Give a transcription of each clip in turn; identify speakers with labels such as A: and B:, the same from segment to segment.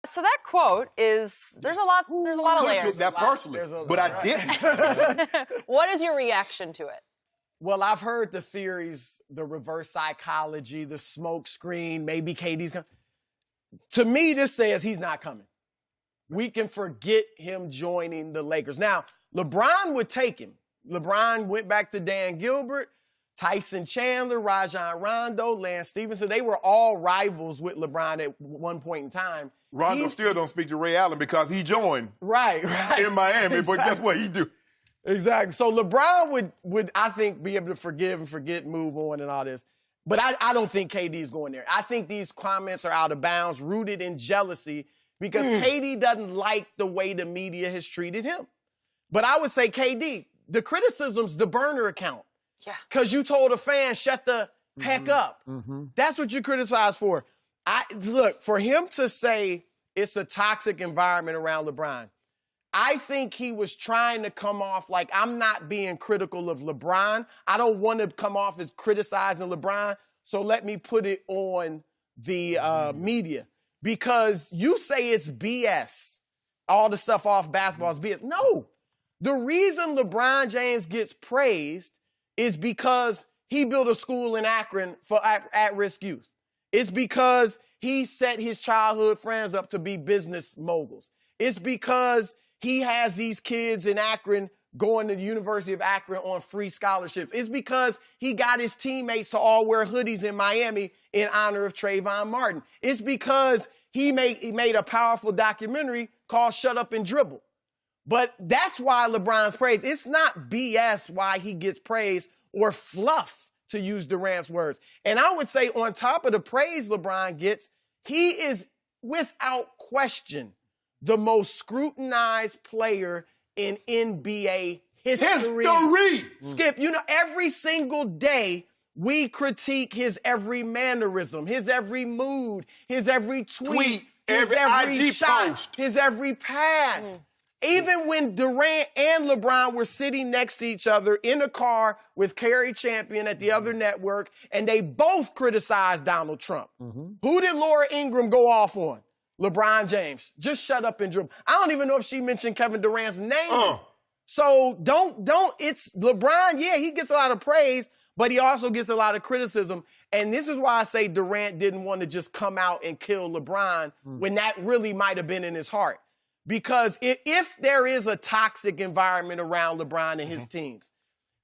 A: So that quote is there's a lot of layers.
B: Took that personally, but I didn't.
A: What is your reaction to it?
C: Well, I've heard the theories, the reverse psychology, the smoke screen, maybe KD's coming. To me, this says he's not coming. We can forget him joining the Lakers. Now, LeBron would take him. LeBron went back to Dan Gilbert, Tyson Chandler, Rajon Rondo, Lance Stevenson. They were all rivals with LeBron at one point in time.
B: Rondo still don't speak to Ray Allen because he joined
C: right
B: in Miami,
C: exactly.
B: But guess what? He do.
C: Exactly. So LeBron would I think, be able to forgive and forget, move on and all this. But I don't think KD is going there. I think these comments are out of bounds, rooted in jealousy, because KD doesn't like the way the media has treated him. But I would say, KD, the criticism's the burner account.
A: Yeah.
C: Because you told a fan, shut the heck up. That's what you criticize for. Look, for him to say it's a toxic environment around LeBron, I think he was trying to come off like, I'm not being critical of LeBron. I don't want to come off as criticizing LeBron, so let me put it on the media. Because you say it's BS, all the stuff off basketball is BS. No. The reason LeBron James gets praised is because he built a school in Akron for at-risk youth. It's because he set his childhood friends up to be business moguls. It's because he has these kids in Akron going to the University of Akron on free scholarships. It's because he got his teammates to all wear hoodies in Miami in honor of Trayvon Martin. It's because he made a powerful documentary called Shut Up and Dribble. But that's why LeBron's praised. It's not BS why he gets praised or fluff, to use Durant's words. And I would say on top of the praise LeBron gets, he is without question the most scrutinized player in NBA history. Skip, you know, every single day we critique his every mannerism, his every mood, his every tweet, his every shot,
B: post,
C: his every pass. Even when Durant and LeBron were sitting next to each other in a car with Kerry Champion at the other network, and they both criticized Donald Trump. Who did Laura Ingraham go off on? LeBron James. Just shut up and dribble. I don't even know if she mentioned Kevin Durant's name. So it's LeBron, yeah, he gets a lot of praise, but he also gets a lot of criticism. And this is why I say Durant didn't want to just come out and kill LeBron when that really might have been in his heart. Because if there is a toxic environment around LeBron and his teams,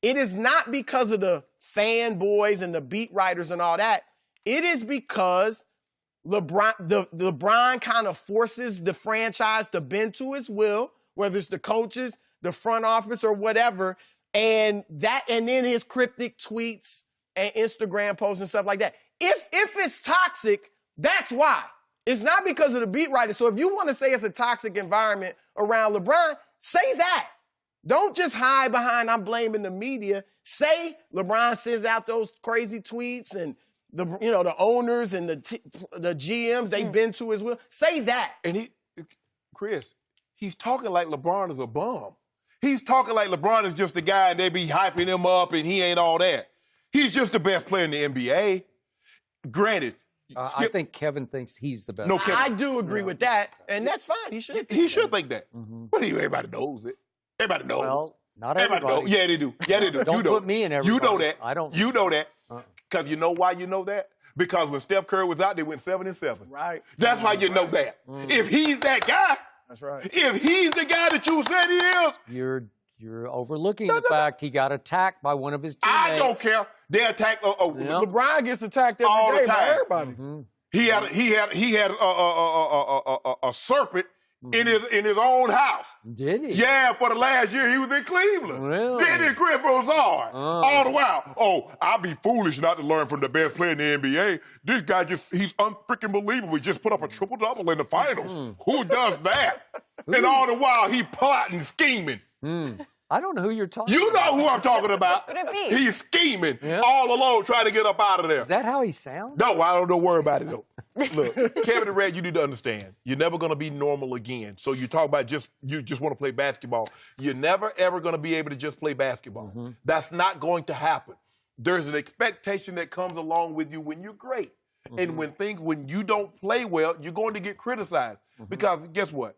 C: it is not because of the fanboys and the beat writers and all that. It is because LeBron kind of forces the franchise to bend to his will, whether it's the coaches, the front office, or whatever, and then his cryptic tweets and Instagram posts and stuff like that. If it's toxic, that's why. It's not because of the beat writers. So if you want to say it's a toxic environment around LeBron, say that. Don't just hide behind I'm blaming the media. Say LeBron sends out those crazy tweets and the owners and the GMs, they've been to his will. Say that.
B: And Chris, he's talking like LeBron is a bum. He's talking like LeBron is just a guy and they be hyping him up and he ain't all that. He's just the best player in the NBA. Granted,
D: I think Kevin thinks he's the best.
B: No, Kevin.
C: I do agree with that, and that's fine. He should.
B: He should think that. But everybody knows it. Everybody knows.
D: Well, not everybody.
B: Knows. Yeah, they do. Yeah, they do.
D: Don't put me in everybody.
B: You know that.
D: I don't.
B: You know that. Because you know why you know that? Because when Steph Curry was out, they went 7-7.
C: Right.
B: That's why you know that. If he's that guy,
C: that's right.
B: If he's the guy that you said he is,
D: you're overlooking the fact he got attacked by one of his teammates.
B: I don't care. They attack.
C: LeBron gets attacked
B: all
C: every
B: the
C: day
B: time.
C: by everybody.
B: He had a serpent in his own house.
D: Did he?
B: Yeah, for the last year he was in Cleveland.
D: Really?
B: Then in Chris Broussard. All the while. Oh, I'd be foolish not to learn from the best player in the NBA. This guy he's unfreaking believable. He just put up a triple-double in the finals. Who does that? And all the while he plotting, scheming.
D: I don't know who you're talking
B: You
D: about.
B: know who I'm talking about.
A: Could it be?
B: He's scheming all alone trying to get up out of there.
D: Is that how he sounds?
B: No, I don't worry about it, though. Look, Kevin Durant, you need to understand, you're never going to be normal again. So you talk about you just want to play basketball. You're never, ever going to be able to just play basketball. That's not going to happen. There's an expectation that comes along with you when you're great. And when you don't play well, you're going to get criticized. Because guess what?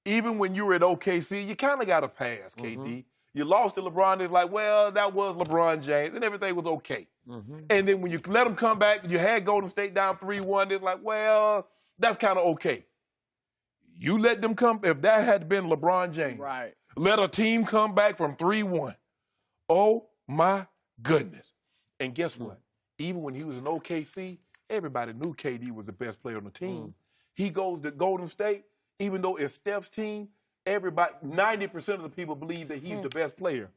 B: Even when you were at OKC, you kind of got to pass, KD. You lost to LeBron, it's like, well, that was LeBron James, and everything was okay. And then when you let them come back, you had Golden State down 3-1, it's like, well, that's kind of okay. You let them come, if that had been LeBron James, let a team come back from 3-1. Oh, my goodness. And guess what? Even when he was in OKC, everybody knew KD was the best player on the team. He goes to Golden State, even though it's Steph's team, everybody, 90% of the people believe that he's the best player.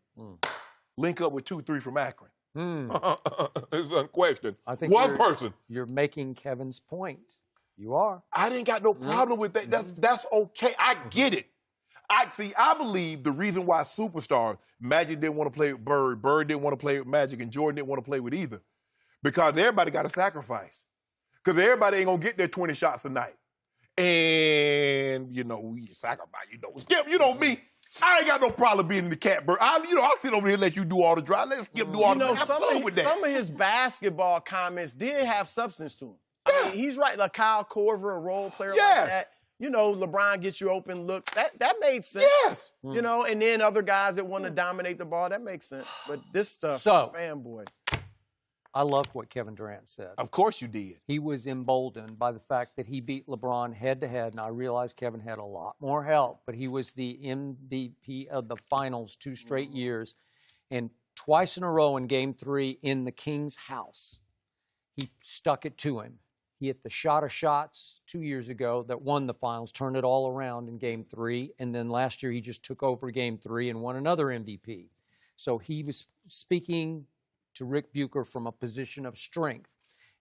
B: Link up with 2-3 from Akron. It's unquestioned.
D: I think
B: one person.
D: You're making Kevin's point. You are.
B: I didn't got no problem with that. That's okay. I get it. I believe the reason why superstars, Magic didn't want to play with Bird, Bird didn't want to play with Magic, and Jordan didn't want to play with either. Because everybody got to sacrifice. Because everybody ain't going to get their 20 shots a night. And, we sacrifice, Skip, me. I ain't got no problem being in the catbird. I'll sit over here and let you do all the drive. Let Skip do all the drive.
C: Some of his basketball comments did have substance to him. I mean, he's right, like Kyle Korver, a role player like that. LeBron gets you open looks. That made sense.
B: Yes.
C: And then other guys that want to dominate the ball, that makes sense. But this stuff, fanboy.
D: I loved what Kevin Durant said.
B: Of course you did.
D: He was emboldened by the fact that he beat LeBron head-to-head, and I realized Kevin had a lot more help, but he was the MVP of the finals 2 straight years, and twice in a row in Game 3 in the King's house. He stuck it to him. He hit the shot of shots 2 years ago that won the finals, turned it all around in Game 3, and then last year he just took over Game 3 and won another MVP. So he was speaking to Rick Bucher from a position of strength.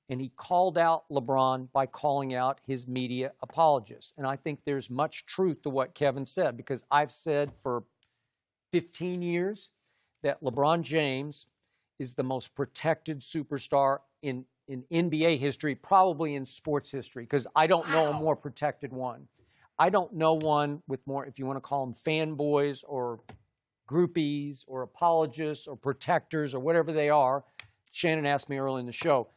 D: And he called out LeBron by calling out his media apologists. And I think there's much truth to what Kevin said, because I've said for 15 years that LeBron James is the most protected superstar in NBA history, probably in sports history, because I don't know a more protected one. I don't know one with more, if you want to call them fanboys or groupies or apologists or protectors or whatever they are. Shannon asked me early in the show,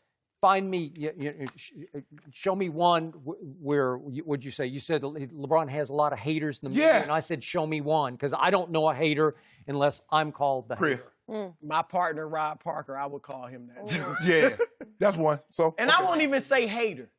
D: show me one where, what'd you say? You said LeBron has a lot of haters in the media, and I said, show me one, because I don't know a hater unless I'm called the hater.
C: My partner, Rob Parker, I would call him that too.
B: Yeah, that's one.
C: And I won't even say hater,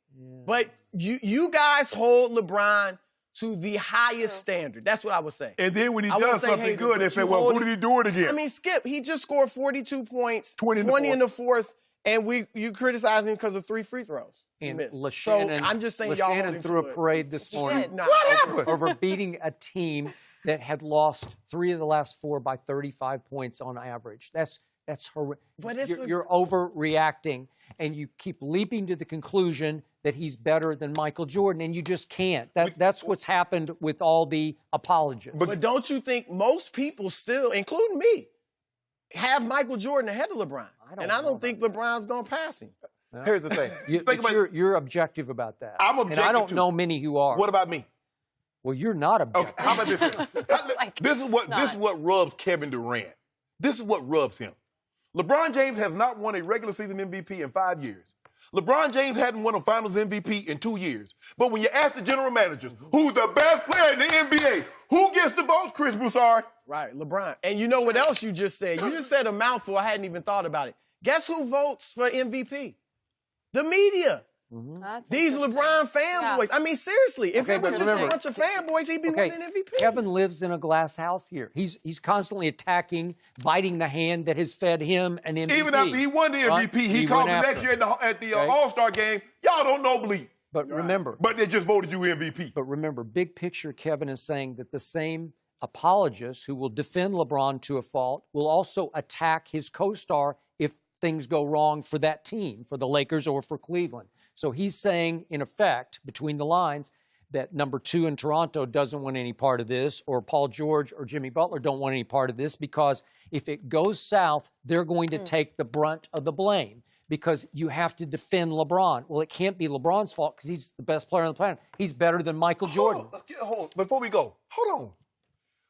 C: but you guys hold LeBron to the highest standard. That's what I would say.
B: And then when he does something good, they say, well, who did he do it again?
C: I mean, Skip, he just scored 42 points, 20 in the fourth, and you criticize him because of 3 free throws.
D: And
C: I'm just saying, y'all
D: LeShannon threw a parade this morning
B: What happened?
D: over beating a team that had lost 3 of the last 4 by 35 points on average. That's horrific.
C: But
D: you're overreacting, and you keep leaping to the conclusion that he's better than Michael Jordan, and you just can't. That's what's happened with all the apologists.
C: But don't you think most people still, including me, have Michael Jordan ahead of LeBron? I don't think LeBron's going to pass him.
B: Here's the thing.
D: You're objective about that.
B: I'm objective,
D: and I don't know many who are.
B: What about me?
D: Well, you're not objective.
B: Okay, how about this? This is what rubs Kevin Durant. This is what rubs him. LeBron James has not won a regular season MVP in 5 years. LeBron James hadn't won a finals MVP in 2 years. But when you ask the general managers, who's the best player in the NBA, who gets the votes, Chris Broussard?
C: Right, LeBron. And you know what else you just said? You just said a mouthful. I hadn't even thought about it. Guess who votes for MVP? The media. These LeBron fanboys. I mean, seriously, if it was just a bunch of fanboys, he'd be winning MVP.
D: Kevin lives in a glass house here. He's constantly attacking, biting the hand that has fed him an MVP.
B: Even after he won the MVP, he called me next year at the All-Star game. Y'all don't know bleep.
D: But remember.
B: But they just voted you MVP.
D: But remember, big picture, Kevin is saying that the same apologists who will defend LeBron to a fault will also attack his co-star if things go wrong for that team, for the Lakers or for Cleveland. So he's saying, in effect, between the lines, that number 2 in Toronto doesn't want any part of this, or Paul George or Jimmy Butler don't want any part of this, because if it goes south, they're going to take the brunt of the blame, because you have to defend LeBron. Well, it can't be LeBron's fault because he's the best player on the planet. He's better than Michael Jordan.
B: Hold on. Before we go, hold on.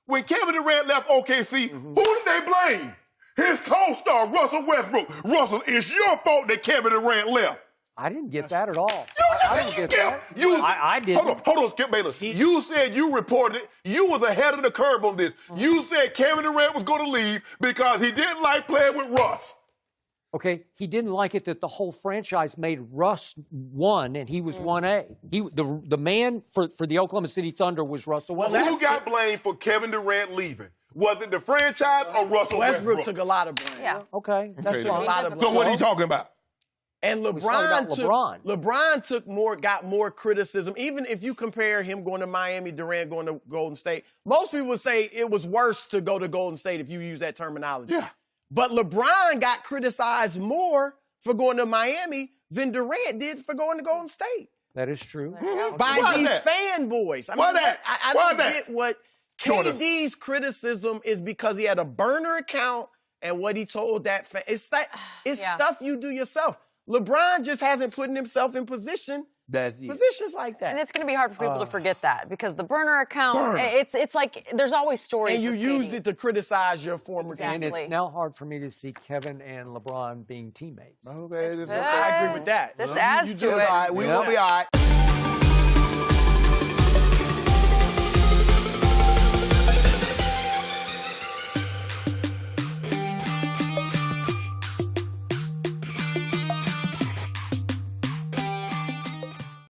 B: When Kevin Durant left OKC, who did they blame? His co-star, Russell Westbrook. Russell, it's your fault that Kevin Durant left.
D: I didn't get that at all.
B: You
D: I
B: just
D: don't get
B: Skip.
D: that. I didn't.
B: Hold on, Skip Bayless. You said you reported it. You was ahead of the curve on this. You said Kevin Durant was going to leave because he didn't like playing with Russ.
D: Okay, he didn't like it that the whole franchise made Russ 1 and he was 1A. The man for the Oklahoma City Thunder was Russell Westbrook.
B: Who got blamed for Kevin Durant leaving? Was it the franchise or Russell Westbrook?
C: Westbrook took a lot of blame.
A: Yeah.
D: Okay, that's
B: Okay,
D: fine.
C: A lot of
B: So what are you talking about?
C: And
D: talking about
C: LeBron got more criticism. Even if you compare him going to Miami, Durant going to Golden State, most people would say it was worse to go to Golden State if you use that terminology.
B: Yeah.
C: But LeBron got criticized more for going to Miami than Durant did for going to Golden State.
D: That is true.
C: By
B: Why
C: these
B: that?
C: fanboys.
B: Why that?
C: I
B: Why
C: don't
B: that?
C: get what
B: Jordan.
C: KD's criticism is because he had a burner account and what he told that fan. It's
A: Yeah.
C: stuff you do yourself. LeBron just hasn't put himself in positions like that.
A: And it's going to be hard for people to forget that because the burner account,
B: Burner.
A: it's like there's always stories.
C: And you
A: with
C: used
A: KD.
C: it to criticize your former team.
D: And
A: Exactly.
D: it's now hard for me to see Kevin and LeBron being teammates.
B: Okay,
C: I agree with that.
A: This adds to it.
E: We will be all right.